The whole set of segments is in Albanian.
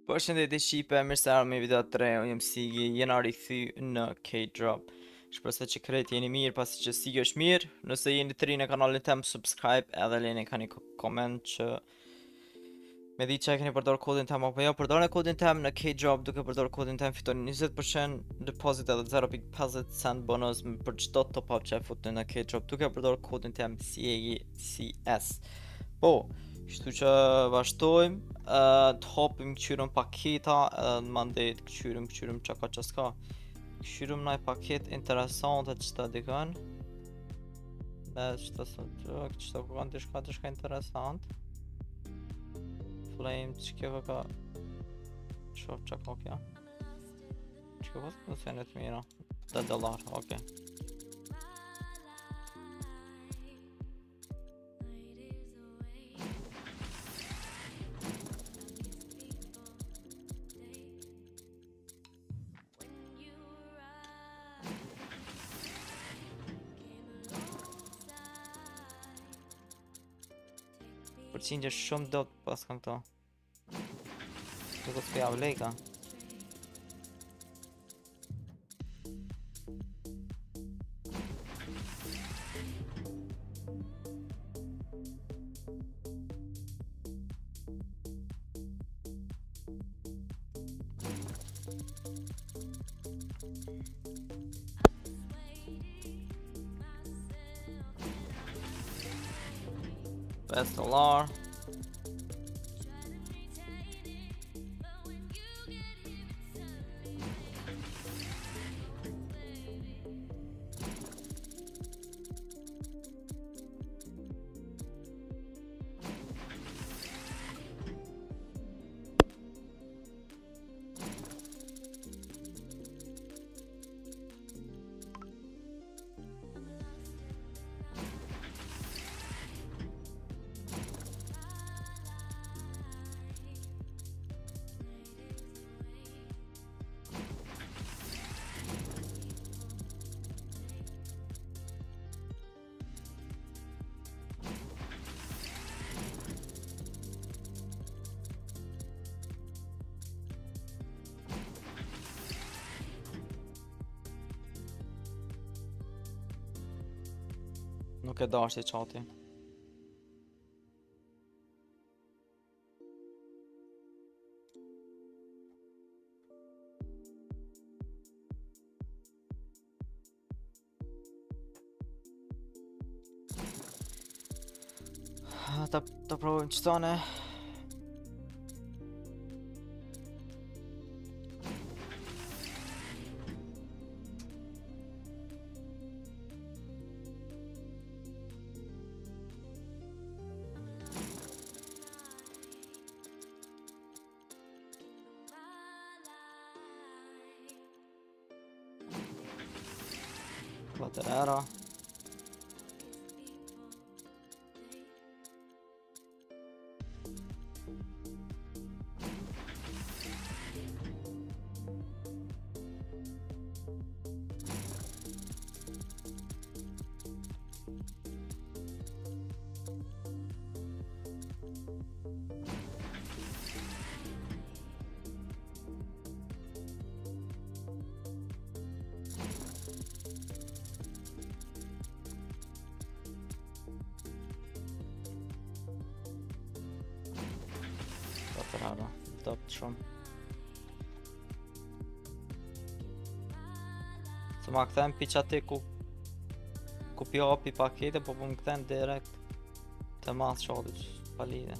Përshëndetje Shqipe, mirë se ardhur me video të re, unë jam Sigi, jena rikthi në K-Drop. Shpresoj që krejt jeni mirë, pasi që Sigi është mirë. Nëse jeni të ri në kanalin tem, subscribe edhe lejeni ka një koment që me di që e keni përdor kodin tem apo jo. Përdorni kodin tem në K-Drop, duke përdor kodin tem fitoni 20% deposit edhe 0.50 cent bonus për çdo top up që e futni në K-Drop, duke përdor kodin tem SIEGCS. Po, kështu që vazhdojmë të hopim këqyrëm paketa edhe në mandet këqyrëm që ka që s'ka. Këqyrëm nëj paket interesante që të dikën. Dhe që të kërkan të shka interesant. Flame, që kjo ka... Shof që ka kja. Që kjo të senet mira. $10, okej. Përqinjë shumë do të pas kam këto. Duke të spja vlejka. $5. Nuk e dashti qati. Ta provojmë që tane. Baterera. Baterera, dopt shumë. Se ma këthem pi që ati ku pjopi pakete, po më këthem direkt të mas shodi që palide.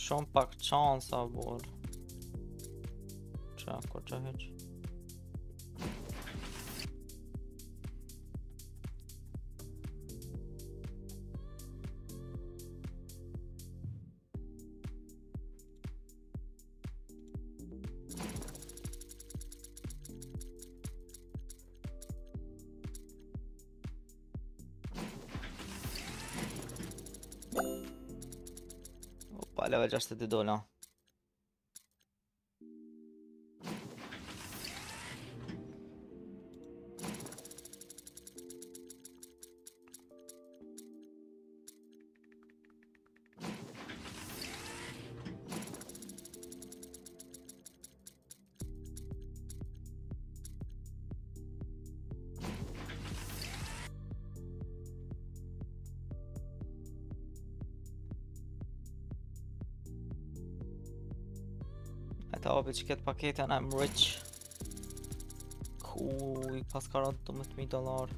Shumë pak qansa bor. Qa, kur që heq. Opa, level $60. të apit që këtë paketën, I'm rich. Kuj, pas ka ratë $12,000.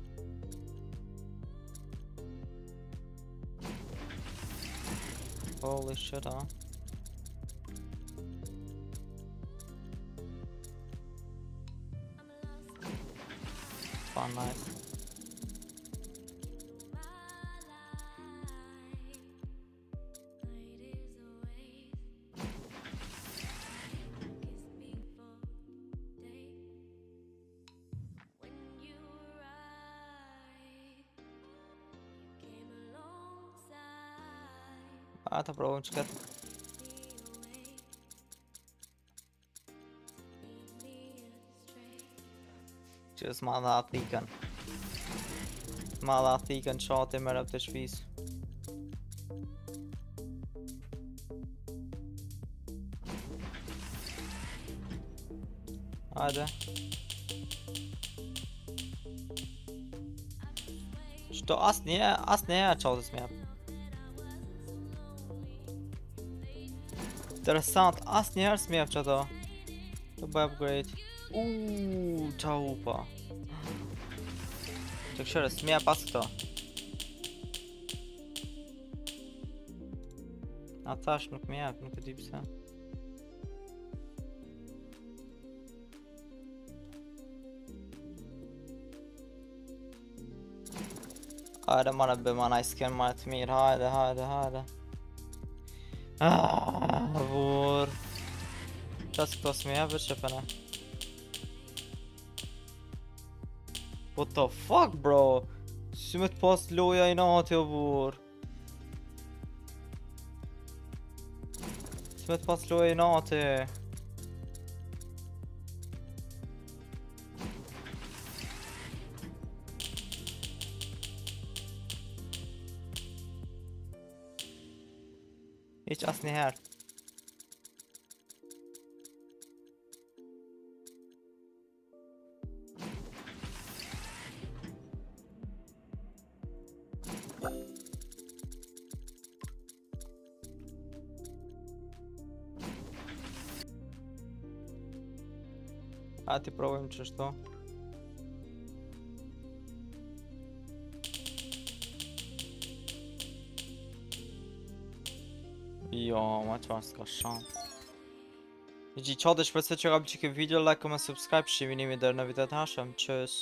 Holy shit, huh? Fun, nice. Ta provojmë që këtë. Që s'ma dha thikën. Ma dha thikën qati me rëp të shpis. Hajde. Qëto asë një qatës me jep. Interesant, asë njerës më jep qëto. Të bëj upgrade. Qa upa. Të këshërë, s'më jep pas këto. A thash nuk më jep, nuk e di pse. Hajde mara bëj ma nice skin ma të mirë, hajde. Vur. Qas këto s'me jep që pëne. What the fuck bro? Si me të pas loja i nati o vur. Si me të pas loja i nati. Hiç asë njëherë. A ti provojmë që shto. Jo, ma që s'ka shansë. Qate shpresoj që ka pëlqyer video, like, comment, subscribe, shiminimi deri në videot e hershëm. Tschüss.